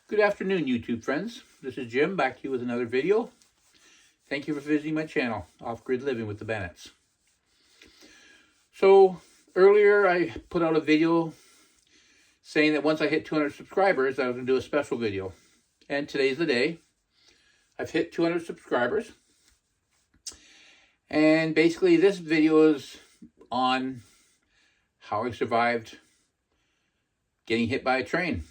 Good afternoon, YouTube friends. This is Jim, back to you with another video. Thank you for visiting my channel, Off-Grid Living with the Bennetts. So, earlier I put out a video saying that once I hit 200 subscribers, I was going to do a special video. And today's the day. I've hit 200 subscribers. And basically this video is on how I survived getting hit by a train.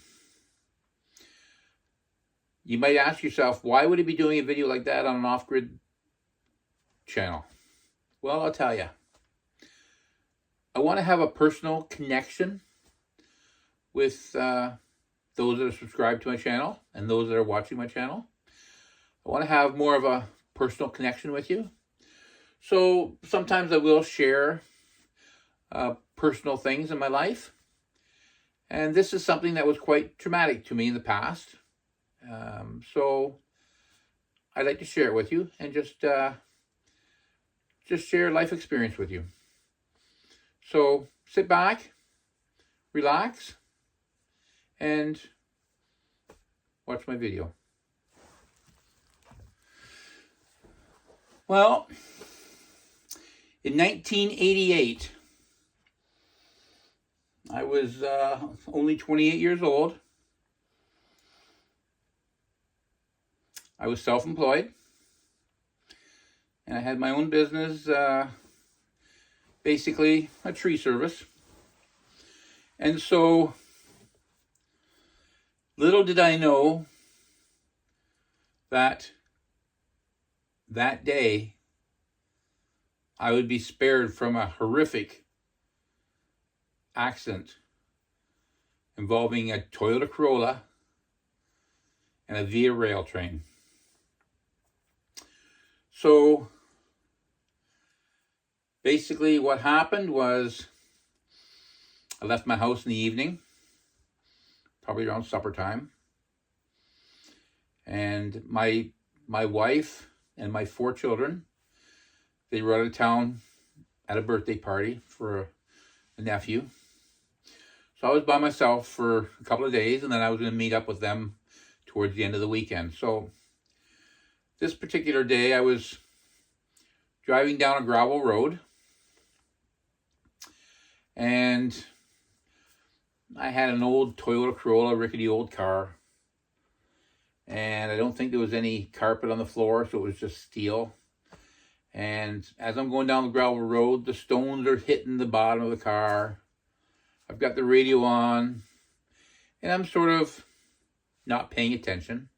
You might ask yourself, why would he be doing a video like that on an off-grid channel? Well, I'll tell you. I want to have a personal connection with those that are subscribed to my channel and those that are watching my channel. I want to have more of a personal connection with you. So sometimes I will share personal things in my life. And this is something that was quite traumatic to me in the past. So I'd like to share it with you and just share life experience with you. So sit back, relax, and watch my video. Well, in 1988, I was only 28 years old. I was self-employed, and I had my own business, basically a tree service. And so, little did I know that that day I would be spared from a horrific accident involving a Toyota Corolla and a Via Rail train. So basically what happened was I left my house in the evening, probably around supper time. And my wife and my 4 children, they were out of town at a birthday party for a nephew. So I was by myself for a couple of days, and then I was going to meet up with them towards the end of the weekend. So this particular day, I was driving down a gravel road, and I had an old Toyota Corolla, rickety old car, and I don't think there was any carpet on the floor, so it was just steel. And as I'm going down the gravel road, the stones are hitting the bottom of the car. I've got the radio on, and I'm sort of not paying attention.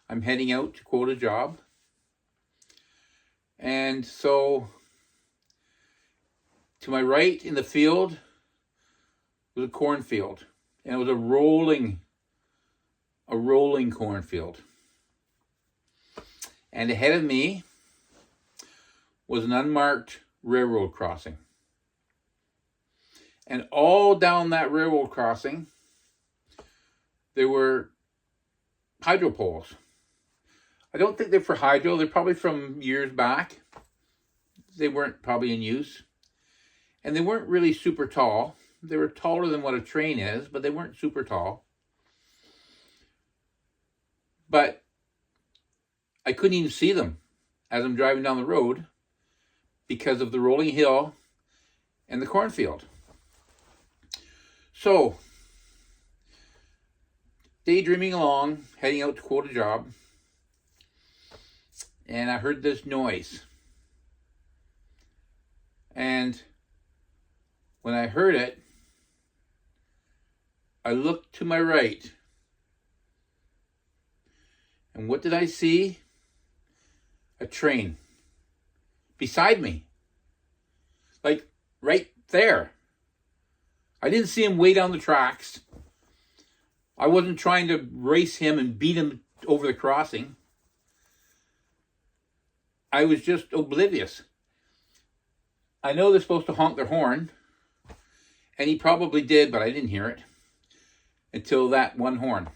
I'm heading out to quote a job. And so, to my right in the field was a cornfield. And it was a rolling cornfield. And ahead of me was an unmarked railroad crossing. And all down that railroad crossing, there were hydro poles. I don't think they're for hydro. They're probably from years back. They weren't probably in use. And they weren't really super tall. They were taller than what a train is, but they weren't super tall. But I couldn't even see them as I'm driving down the road because of the rolling hill and the cornfield. So, daydreaming along, heading out to quote a job, and I heard this noise. And when I heard it, I looked to my right. And what did I see? A train beside me. Like right there. I didn't see him way down the tracks. I wasn't trying to race him and beat him over the crossing. I was just oblivious. I know they're supposed to honk their horn, and he probably did, but I didn't hear it until that one horn.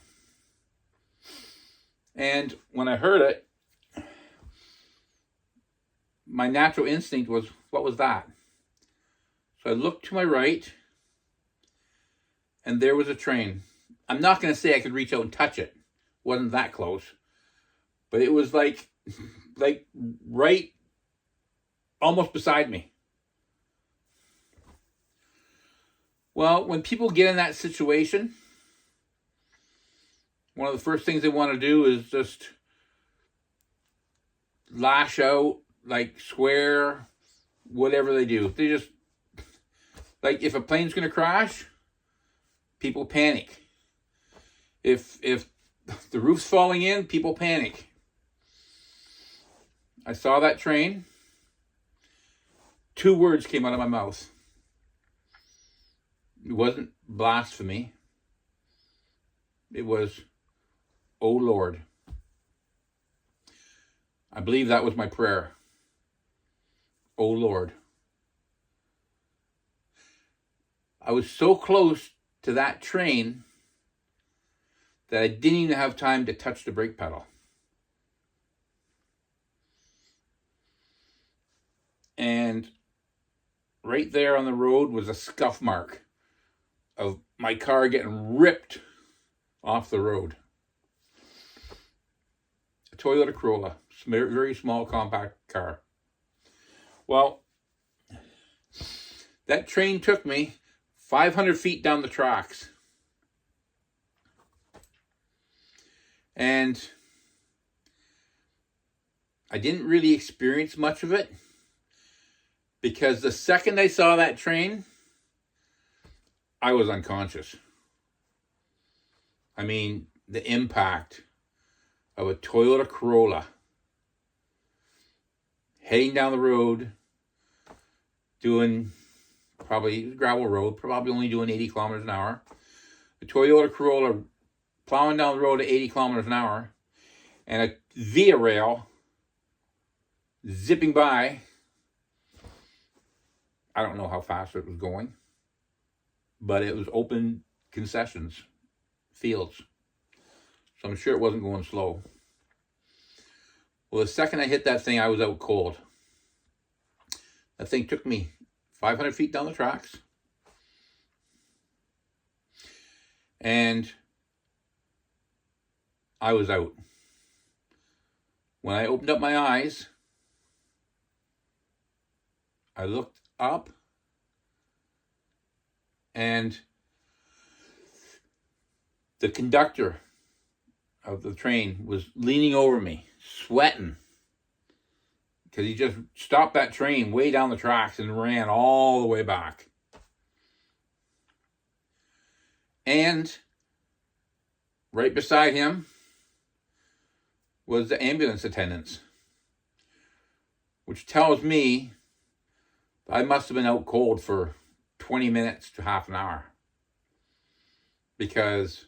And when I heard it, my natural instinct was, what was that? So I looked to my right, and there was a train. I'm not going to say I could reach out and touch it, Wasn't that close. But it was like right almost beside me. Well, when people get in that situation, one of the first things they want to do is just lash out, like swear, whatever they do. They just, like, if a plane's going to crash, people panic. If the roof's falling in, people panic. I saw that train. 2 words came out of my mouth. It wasn't blasphemy. It was, "Oh Lord." I believe that was my prayer. "Oh Lord." I was so close to that train that I didn't even have time to touch the brake pedal. And right there on the road was a scuff mark of my car getting ripped off the road. A Toyota Corolla, very small, compact car. Well, that train took me 500 feet down the tracks. And I didn't really experience much of it, because the second I saw that train, I was unconscious. I mean, the impact of a Toyota Corolla heading down the road, doing probably gravel road, probably only doing 80 kilometers an hour. The Toyota Corolla plowing down the road at 80 kilometers an hour, and a Via Rail zipping by. I don't know how fast it was going, but it was open concessions, fields. So I'm sure it wasn't going slow. Well, the second I hit that thing, I was out cold. That thing took me 500 feet down the tracks. And I was out. When I opened up my eyes, I looked up, and the conductor of the train was leaning over me, sweating, because he just stopped that train way down the tracks and ran all the way back. And right beside him was the ambulance attendants, which tells me I must have been out cold for 20 minutes to half an hour, because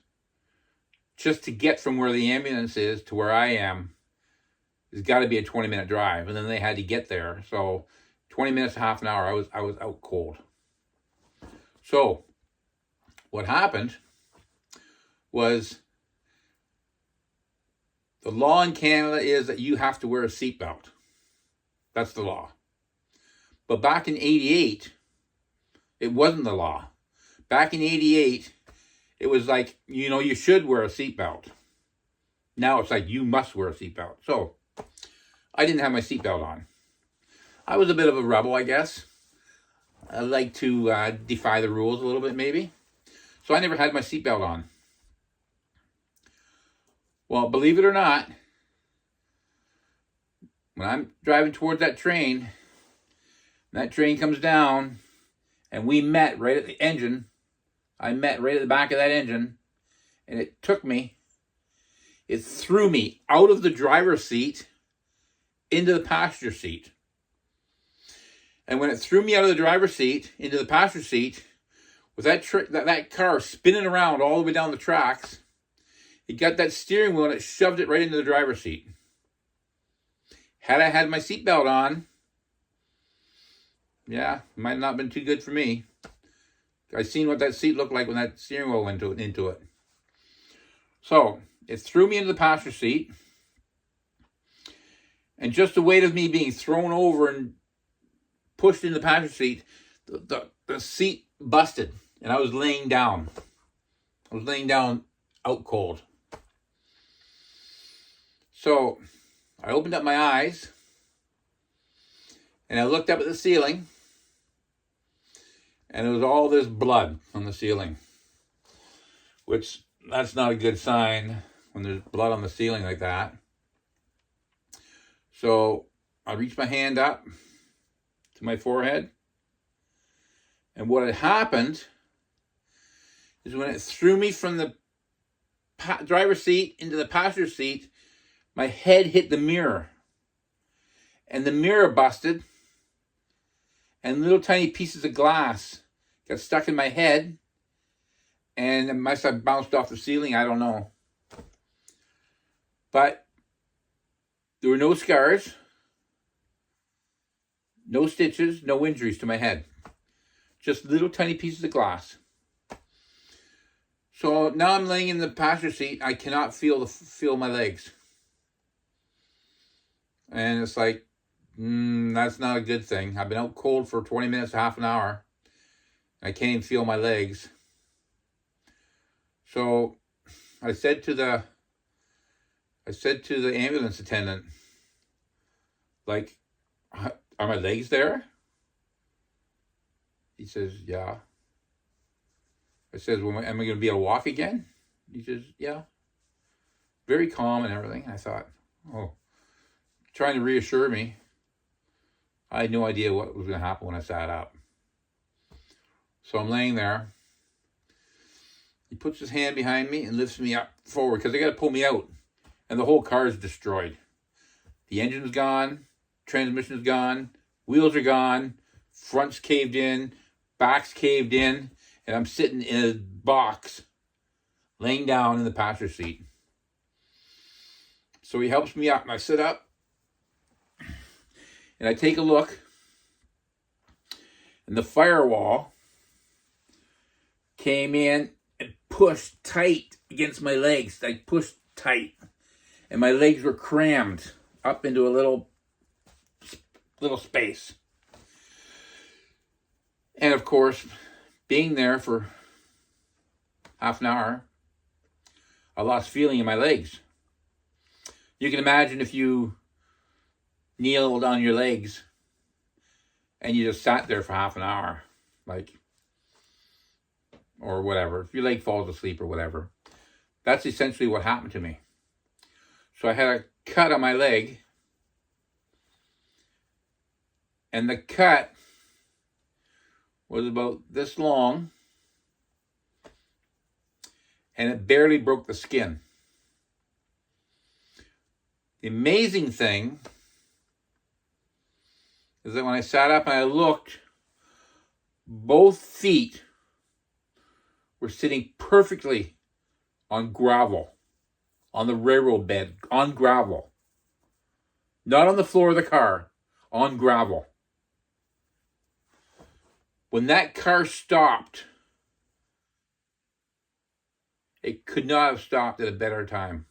just to get from where the ambulance is to where I am, it's got to be a 20-minute drive, and then they had to get there. So 20 minutes to half an hour, I was out cold. So what happened was, the law in Canada is that you have to wear a seatbelt. That's the law. But back in 88, it wasn't the law. Back in 88, it was like, you should wear a seatbelt. Now it's like, you must wear a seatbelt. So I didn't have my seatbelt on. I was a bit of a rebel, I guess. I like to defy the rules a little bit, maybe. So I never had my seatbelt on. Well, believe it or not, when I'm driving towards that train comes down, and we met right at the engine. I met right at the back of that engine, and it threw me out of the driver's seat into the passenger seat. And when it threw me out of the driver's seat into the passenger seat, with that car spinning around all the way down the tracks, it got that steering wheel and it shoved it right into the driver's seat. Had I had my seatbelt on, yeah, it might not have been too good for me. I seen what that seat looked like when that steering wheel went into it. So it threw me into the passenger seat, and just the weight of me being thrown over and pushed into the passenger seat, the seat busted, and I was laying down. I was laying down out cold. So I opened up my eyes and I looked up at the ceiling, and there was all this blood on the ceiling, which that's not a good sign when there's blood on the ceiling like that. So I reached my hand up to my forehead, and what had happened is when it threw me from the driver's seat into the passenger seat, my head hit the mirror, and the mirror busted, and little tiny pieces of glass got stuck in my head, and it must have bounced off the ceiling. I don't know. But there were no scars, no stitches, no injuries to my head. Just little tiny pieces of glass. So now I'm laying in the passenger seat. I cannot feel my legs. And it's like, that's not a good thing. I've been out cold for 20 minutes, half an hour. I can't even feel my legs. So I said to the ambulance attendant, like, are my legs there? He says, yeah. I says, well, am I going to be able to walk again? He says, yeah. Very calm and everything. I thought, oh, trying to reassure me. I had no idea what was going to happen when I sat up. So I'm laying there. He puts his hand behind me and lifts me up forward because they got to pull me out. And the whole car is destroyed. The engine's gone. Transmission's gone. Wheels are gone. Front's caved in. Back's caved in. And I'm sitting in a box, laying down in the passenger seat. So he helps me up, and I sit up, and I take a look, and the firewall came in and pushed tight against my legs. Like, pushed tight. And my legs were crammed up into a little space. And of course, being there for half an hour, I lost feeling in my legs. You can imagine if you kneeled on your legs and you just sat there for half an hour, like, or whatever. If your leg falls asleep or whatever. That's essentially what happened to me. So I had a cut on my leg, and the cut was about this long, and it barely broke the skin. The amazing thing is that when I sat up and I looked, both feet were sitting perfectly on gravel, on the railroad bed, on gravel. Not on the floor of the car, on gravel. When that car stopped, it could not have stopped at a better time.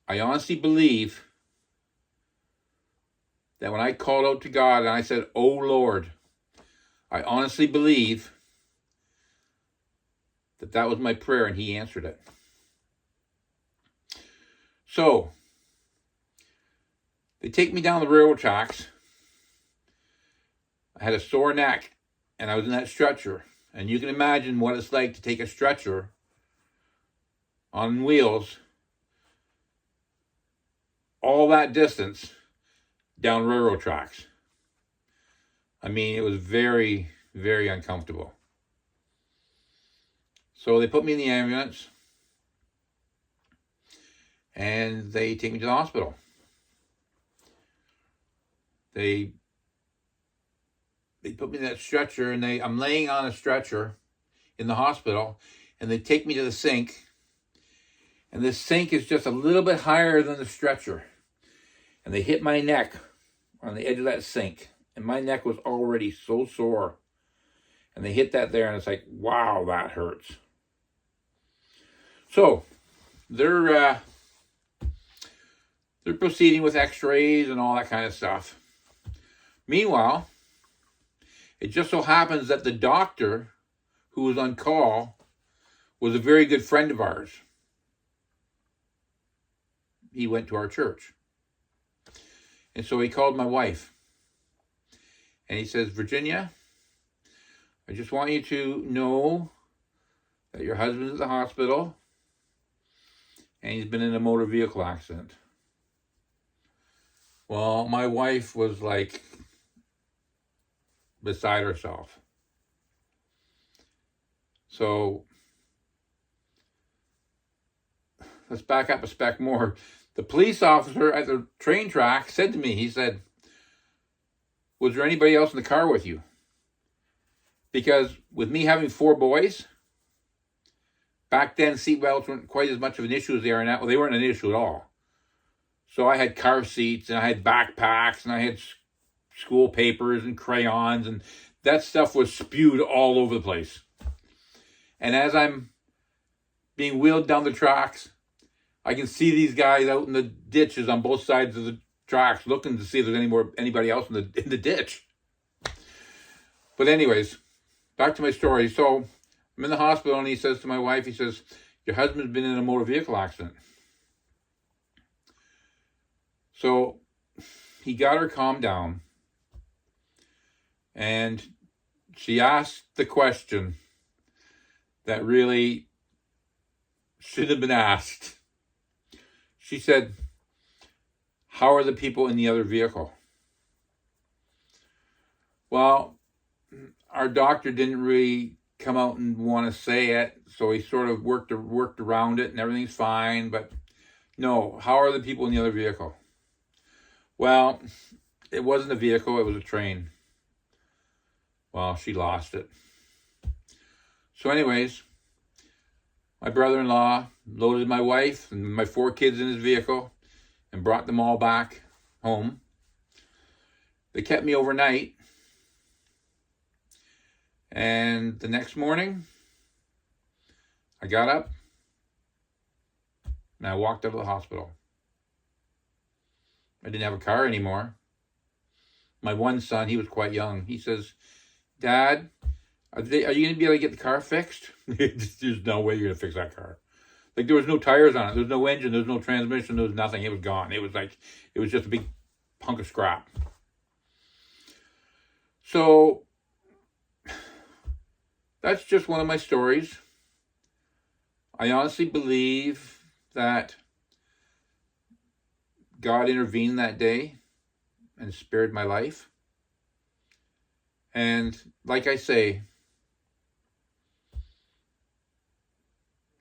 I honestly believe that when I called out to God and I said, "Oh Lord," I honestly believe that was my prayer and He answered it. So, they take me down the railroad tracks. I had a sore neck, and I was in that stretcher. And you can imagine what it's like to take a stretcher on wheels all that distance down railroad tracks. I mean, it was very, very uncomfortable. So they put me in the ambulance, and they take me to the hospital. They put me in that stretcher, and I'm laying on a stretcher in the hospital, and they take me to the sink, and the sink is just a little bit higher than the stretcher, and they hit my neck on the edge of that sink, and my neck was already so sore, and they hit that there, and it's like, wow, that hurts. So they're proceeding with x-rays and all that kind of stuff. Meanwhile, it just so happens that the doctor who was on call was a very good friend of ours. he went to our church. And so he called my wife. And he says, Virginia, I just want you to know that your husband's at the hospital and he's been in a motor vehicle accident. Well, my wife was like beside herself. So let's back up a speck more. The police officer at the train track said to me, he said, was there anybody else in the car with you? Because with me having 4 boys, back then seatbelts weren't quite as much of an issue as they are now. Well, they weren't an issue at all. So I had car seats and I had backpacks and I had school papers and crayons, and that stuff was spewed all over the place. And as I'm being wheeled down the tracks, I can see these guys out in the ditches on both sides of the tracks looking to see if there's anybody else in the ditch. But anyways, back to my story. So I'm in the hospital and he says to my wife, he says, your husband's been in a motor vehicle accident. So he got her calmed down and she asked the question that really should have been asked. She said, how are the people in the other vehicle? Well, our doctor didn't really come out and want to say it, so he sort of worked around it and everything's fine, but no, how are the people in the other vehicle? Well, it wasn't a vehicle, it was a train. Well, she lost it. So anyways, my brother-in-law loaded my wife and my 4 kids in his vehicle and brought them all back home. They kept me overnight. And the next morning, I got up and I walked out of the hospital. I didn't have a car anymore. My one son, he was quite young. He says, Dad, are you going to be able to get the car fixed? There's no way you're going to fix that car. Like, there was no tires on it. There was no engine. There was no transmission. There was nothing. It was gone. It was just a big hunk of scrap. So that's just one of my stories. I honestly believe that God intervened that day and spared my life. And like I say,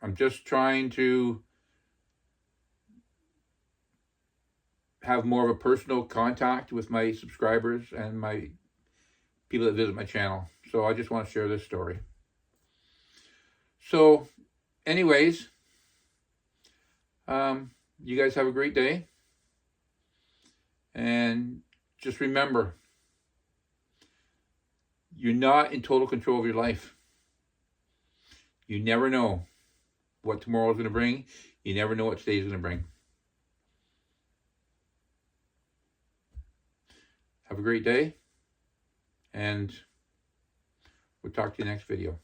I'm just trying to have more of a personal contact with my subscribers and my people that visit my channel. So I just want to share this story. So anyways, you guys have a great day. And just remember, you're not in total control of your life. You never know what tomorrow is going to bring. You never know what today is going to bring. Have a great day. And we'll talk to you next video.